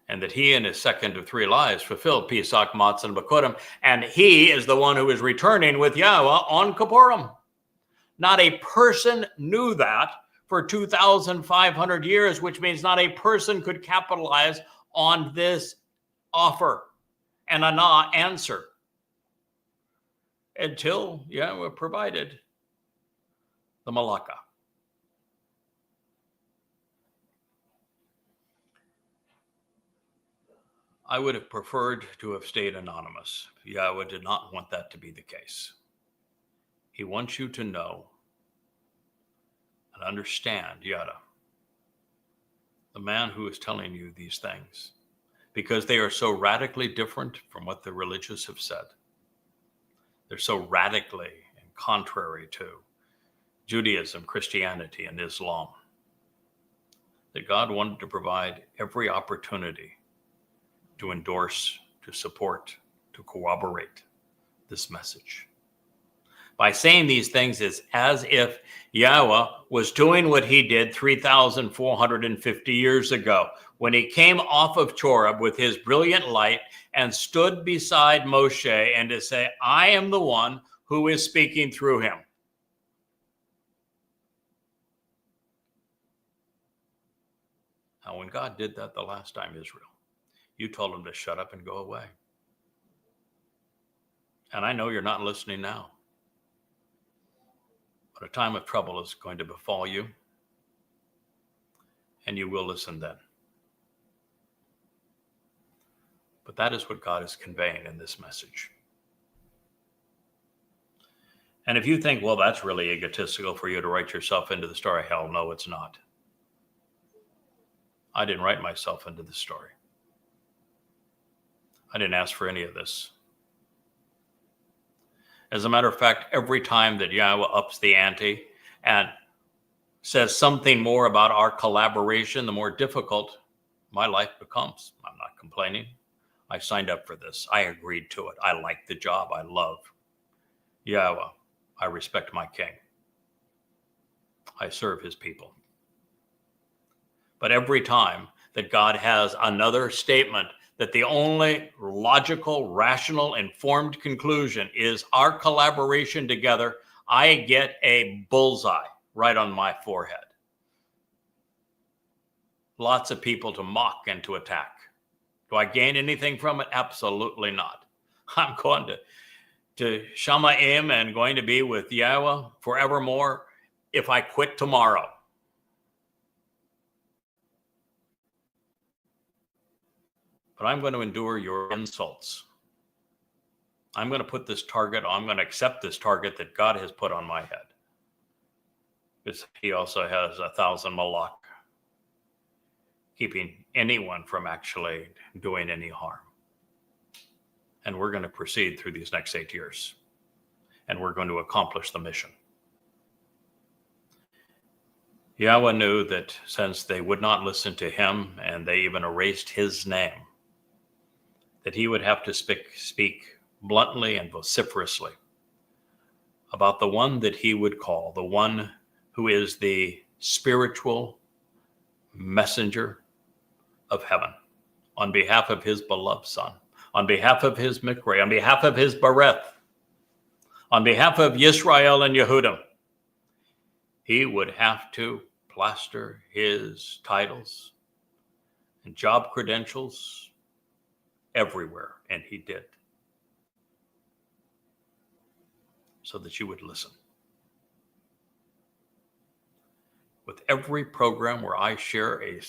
and that he in his second of three lives fulfilled Pesach, Matsah, and Bikuwrym, and he is the one who is returning with Yahweh on Kipurym. Not a person knew that for 2,500 years, which means not a person could capitalize on this offer and an answer until Yahweh provided the Malaka. I would have preferred to have stayed anonymous. Yahweh did not want that to be the case. He wants you to know and understand, Yada, the man who is telling you these things, because they are so radically different from what the religious have said. They're so radically and contrary to Judaism, Christianity, and Islam, that God wanted to provide every opportunity to endorse, to support, to corroborate this message. By saying these things, it's as if Yahweh was doing what he did 3,450 years ago when he came off of Towrah with his brilliant light and stood beside Moshe and to say, I am the one who is speaking through him. Now, when God did that the last time, Israel, you told him to shut up and go away. And I know you're not listening now. But a time of trouble is going to befall you. and you will listen then. But that is what God is conveying in this message. And if you think, well, that's really egotistical for you to write yourself into the story, hell no, it's not. I didn't write myself into the story. I didn't ask for any of this. As a matter of fact, every time that Yahweh ups the ante and says something more about our collaboration, the more difficult my life becomes. I'm not complaining. I signed up for this. I agreed to it. I like the job. I love Yahweh. I respect my king. I serve his people. But every time that God has another statement that the only logical, rational, informed conclusion is our collaboration together, I get a bullseye right on my forehead. Lots of people to mock and to attack. Do I gain anything from it? Absolutely not. I'm going to Shamayim and going to be with Yahweh forevermore if I quit tomorrow. But I'm going to endure your insults. I'm going to put this target, I'm going to accept this target that God has put on my head. Because he also has 1,000 malach, keeping anyone from actually doing any harm. And we're going to proceed through these next 8 years. And we're going to accomplish the mission. Yahweh knew that since they would not listen to him and they even erased his name, that he would have to speak bluntly and vociferously about the one that he would call, the one who is the spiritual messenger of heaven, on behalf of his beloved son, on behalf of his Mikre, on behalf of his Bereth, on behalf of Yisrael and Yehudim. He would have to plaster his titles and job credentials everywhere, and he did, so that you would listen. With every program where I share a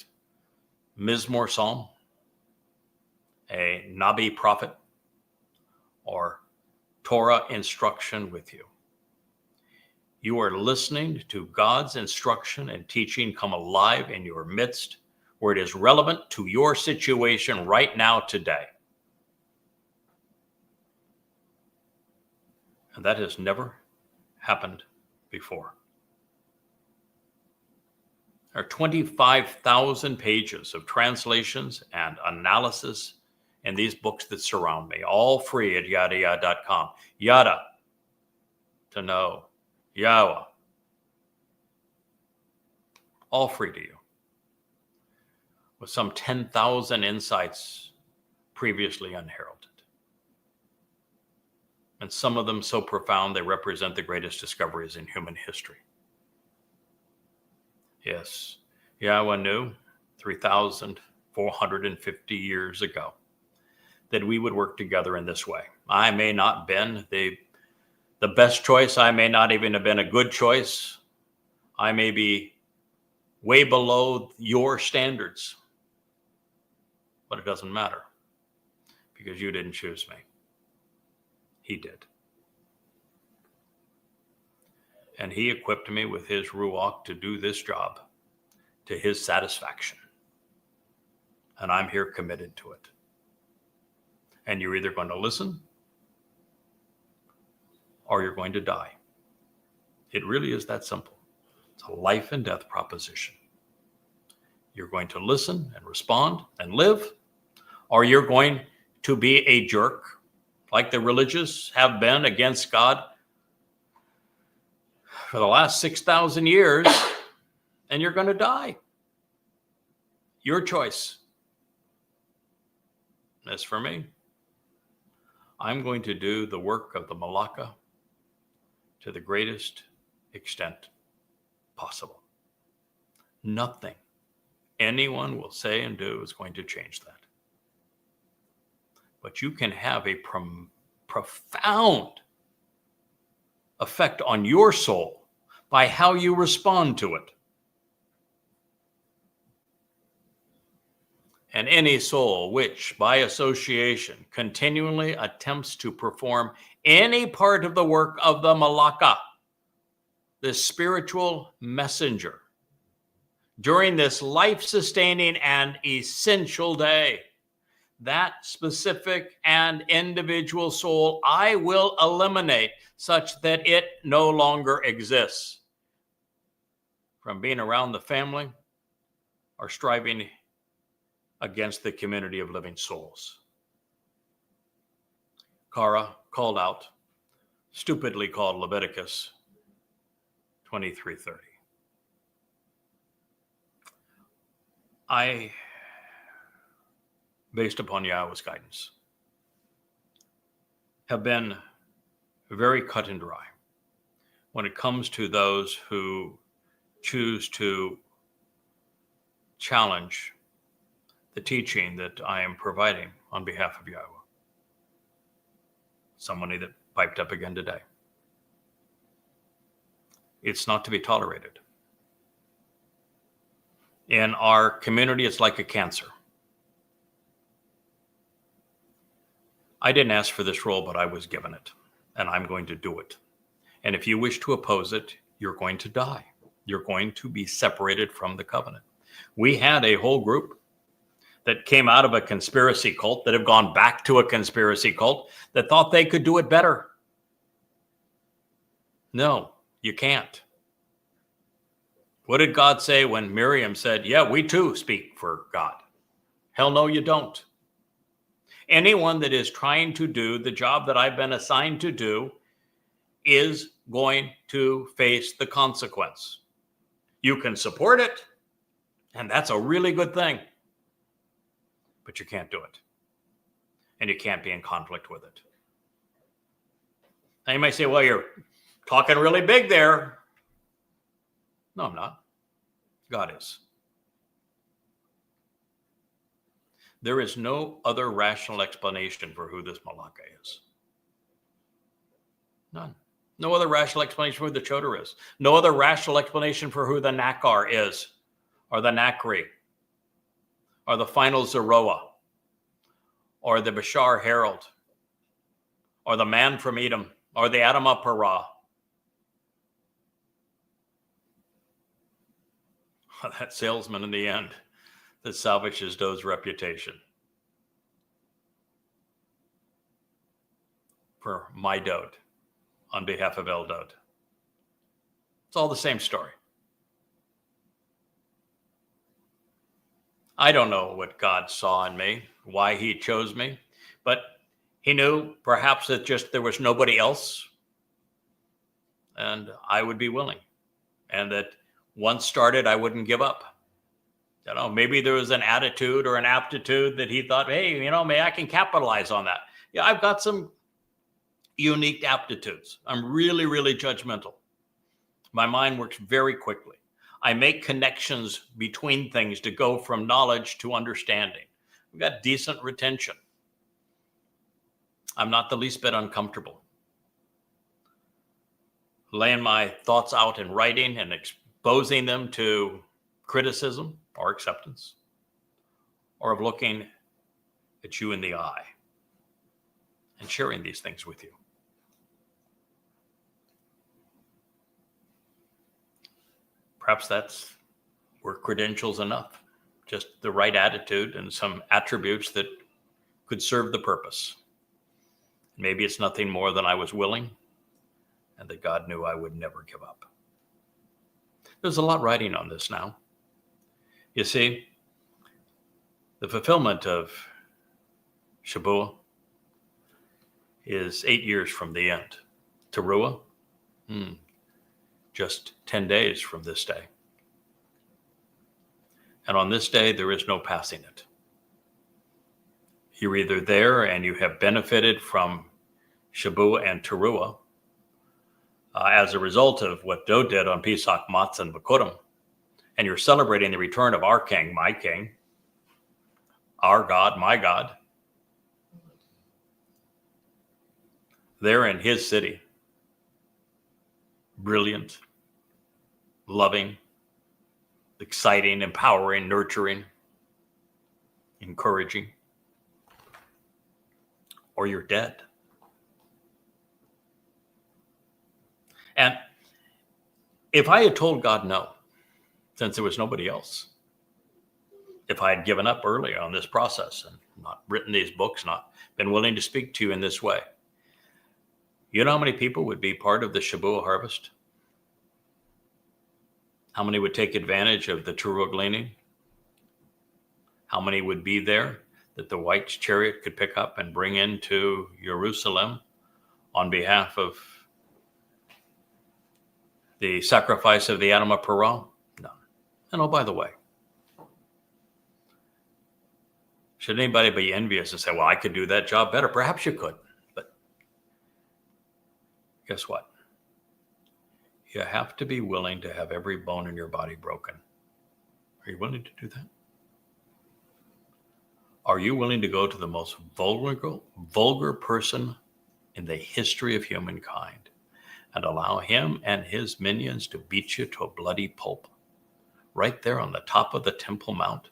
Mizmor psalm, a Nabi prophet, or Torah instruction with you, you are listening to God's instruction and teaching come alive in your midst, where it is relevant to your situation right now, today. And that has never happened before. There are 25,000 pages of translations and analysis in these books that surround me, all free at yadayah.com. Yada, to know, Yahweh, all free to you, with some 10,000 insights previously unheralded. And some of them so profound they represent the greatest discoveries in human history. Yes, Yahweh knew 3,450 years ago that we would work together in this way. I may not have been the best choice. I may not even have been a good choice. I may be way below your standards. But it doesn't matter, because you didn't choose me. He did. And he equipped me with his Ruach to do this job to his satisfaction. And I'm here committed to it. And you're either going to listen or you're going to die. It really is that simple. It's a life and death proposition. You're going to listen and respond and live, or you're going to be a jerk like the religious have been against God for the last 6,000 years, and you're going to die. Your choice. As for me, I'm going to do the work of the Malaka to the greatest extent possible. Nothing anyone will say and do is going to change that. But you can have a profound effect on your soul by how you respond to it. And any soul which, by association, continually attempts to perform any part of the work of the Malaka, the spiritual messenger, during this life-sustaining and essential day, that specific and individual soul I will eliminate such that it no longer exists from being around the family or striving against the community of living souls. Karat called out, stupidly called Leviticus 23:30. I, based upon Yahweh's guidance, have been very cut and dry when it comes to those who choose to challenge the teaching that I am providing on behalf of Yahweh. Somebody that piped up again today. It's not to be tolerated. In our community, it's like a cancer. I didn't ask for this role, but I was given it, and I'm going to do it. And if you wish to oppose it, you're going to die. You're going to be separated from the covenant. We had a whole group that came out of a conspiracy cult, that have gone back to a conspiracy cult, that thought they could do it better. No, you can't. What did God say when Miriam said, yeah, we too speak for God? Hell no, you don't. Anyone that is trying to do the job that I've been assigned to do is going to face the consequence. You can support it, and that's a really good thing, but you can't do it, and you can't be in conflict with it. Now you might say, well, you're talking really big there. No, I'm not. God is. There is no other rational explanation for who this Malaka is. None. No other rational explanation for who the Towrah is. No other rational explanation for who the Nakar is, or the Nakri, or the final Zeroah, or the Bashar Herald, or the man from Edom, or the Adama Parah. That salesman in the end that salvages Dowd's reputation for my Dowd on behalf of El Dowd. It's all the same story. I don't know what God saw in me, why he chose me, but he knew perhaps that just there was nobody else and I would be willing, and that once started, I wouldn't give up. You know, maybe there was an attitude or an aptitude that he thought, hey, you know, maybe I can capitalize on that. Yeah, I've got some unique aptitudes. I'm really, really judgmental. My mind works very quickly. I make connections between things to go from knowledge to understanding. We've got decent retention. I'm not the least bit uncomfortable laying my thoughts out in writing and exposing them to criticism or acceptance, or of looking at you in the eye and sharing these things with you. Perhaps that's were credentials enough, just the right attitude and some attributes that could serve the purpose. Maybe it's nothing more than I was willing, and that God knew I would never give up. There's a lot writing on this now. You see, the fulfillment of Shabuah is 8 years from the end. Taruw'ah, just 10 days from this day. And on this day, there is no passing it. You're either there and you have benefited from Shabuah and Taruw'ah as a result of what Dowd did on Pesach, Matsah, and Bikuwrym, and you're celebrating the return of our King, my King, our God, my God, there in his city, brilliant, loving, exciting, empowering, nurturing. encouraging, or you're dead. And if I had told God no, since there was nobody else, if I had given up early on this process and not written these books, not been willing to speak to you in this way, you know how many people would be part of the Shabuah harvest? How many would take advantage of the Towrah gleaning? How many would be there that the white chariot could pick up and bring into Jerusalem on behalf of the sacrifice of the Adam of Perah? None. And oh, by the way, should anybody be envious and say, well, I could do that job better? Perhaps you could, but guess what? You have to be willing to have every bone in your body broken. Are you willing to do that? Are you willing to go to the most vulgar person in the history of humankind and allow him and his minions to beat you to a bloody pulp right there on the top of the Temple Mount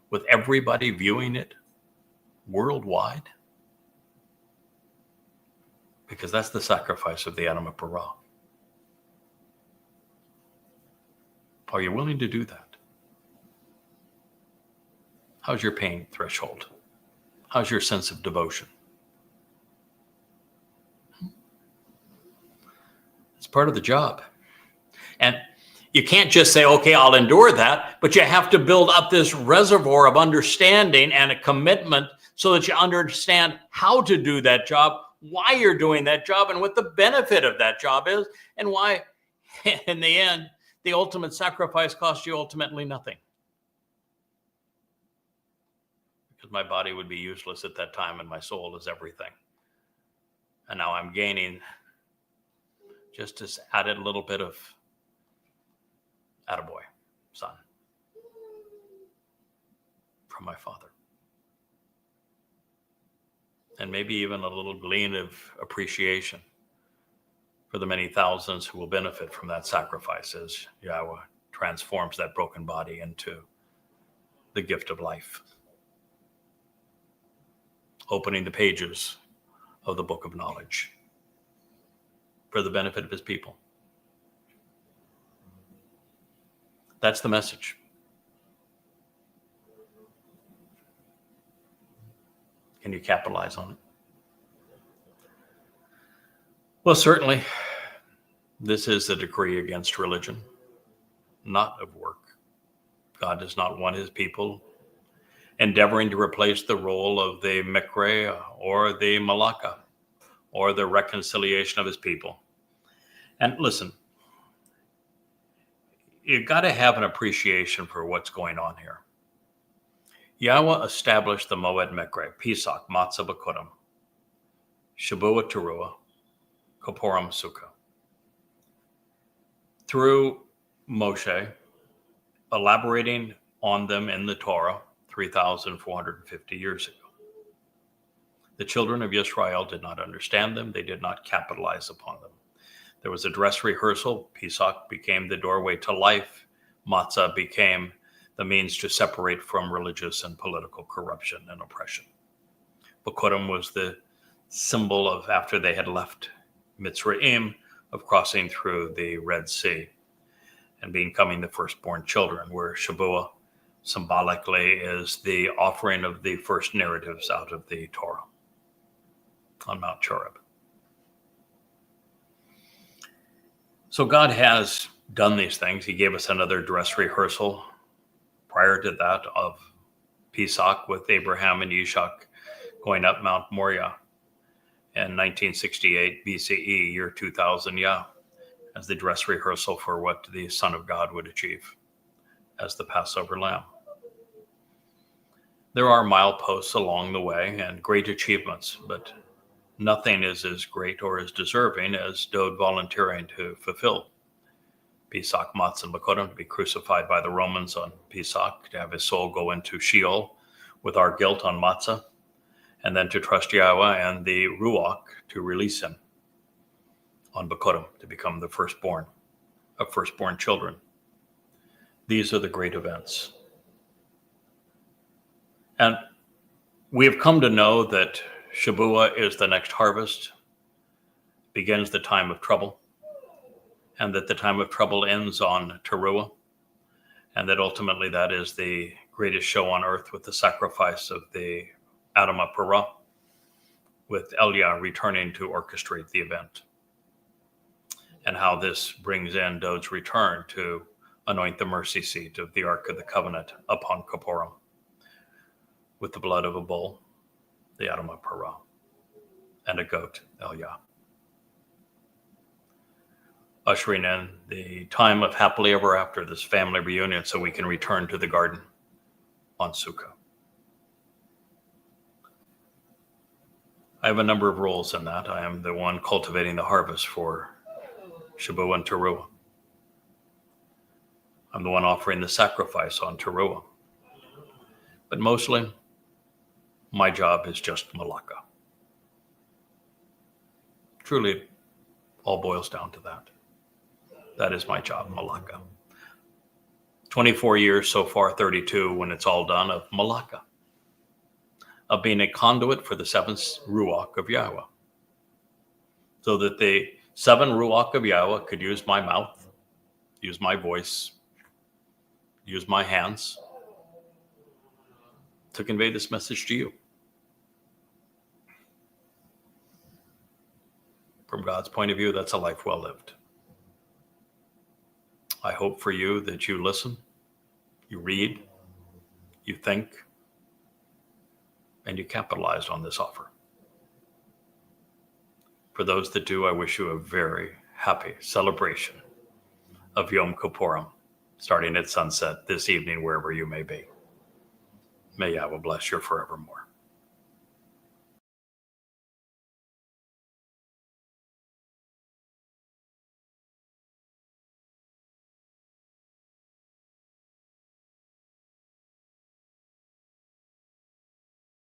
with everybody viewing it worldwide? Because that's the sacrifice of the Adam of Perah. Are you willing to do that? How's your pain threshold? How's your sense of devotion? It's part of the job. And you can't just say, okay, I'll endure that, but you have to build up this reservoir of understanding and a commitment so that you understand how to do that job, why you're doing that job, and what the benefit of that job is, and why, in the end, the ultimate sacrifice costs you ultimately nothing. Because my body would be useless at that time and my soul is everything. And now I'm gaining just this added little bit of attaboy, son, from my Father. And maybe even a little glean of appreciation for the many thousands who will benefit from that sacrifice as Yahweh transforms that broken body into the gift of life, opening the pages of the book of knowledge for the benefit of his people. That's the message. Can you capitalize on it? Well, certainly, this is a decree against religion, not of work. God does not want his people endeavoring to replace the role of the Mikre or the Malaka or the reconciliation of his people. And listen, you've got to have an appreciation for what's going on here. Yahweh established the Moed Mikre, Pesach, Matsah, Bikuwrym, Shabuah, Taruw'ah, Kipurym, Sukkah, through Moshe, elaborating on them in the Torah 3,450 years ago. The children of Israel did not understand them. They did not capitalize upon them. There was a dress rehearsal. Pesach became the doorway to life. Matzah became the means to separate from religious and political corruption and oppression. Bikuwrym was the symbol of, after they had left Mitzrayim, of crossing through the Red Sea and becoming the firstborn children, where Shabuah symbolically is the offering of the first narratives out of the Torah on Mount Cherub. So God has done these things. He gave us another dress rehearsal prior to that of Pesach with Abraham and Ishak going up Mount Moriah in 1968 BCE, year 2000, as the dress rehearsal for what the Son of God would achieve as the Passover lamb. There are mileposts along the way and great achievements, but nothing is as great or as deserving as Dowd volunteering to fulfill Pesach, Matzah, and Bikuwrym, to be crucified by the Romans on Pesach, to have his soul go into Sheowl with our guilt on Matzah, and then to trust Yahweh and the Ruach to release him on Bikuwrym, to become the firstborn of firstborn children. These are the great events. And we have come to know that Shabuah is the next harvest, begins the time of trouble, and that the time of trouble ends on Taruw'ah, and that ultimately that is the greatest show on earth with the sacrifice of the Adamah Parah, with Elia returning to orchestrate the event, and how this brings in Dowd's return to anoint the mercy seat of the Ark of the Covenant upon Kipurym with the blood of a bull, the Adamah Parah, and a goat, Elia. Ushering in the time of happily ever after, this family reunion, so we can return to the garden on Sukkah. I have a number of roles in that. I am the one cultivating the harvest for Shabuah and Taruw'ah. I'm the one offering the sacrifice on Taruw'ah. But mostly, my job is just Malaka. Truly, all boils down to that. That is my job, Malaka. 24 years so far, 32 when it's all done, of Malaka. Of being a conduit for the seventh Ruach of Yahweh. So that the seven Ruach of Yahweh could use my mouth, use my voice, use my hands to convey this message to you. From God's point of view, that's a life well lived. I hope for you that you listen, you read, you think, and you capitalize on this offer. For those that do, I wish you a very happy celebration of Yom Kipurym, starting at sunset this evening, wherever you may be. May Yahweh bless you forevermore.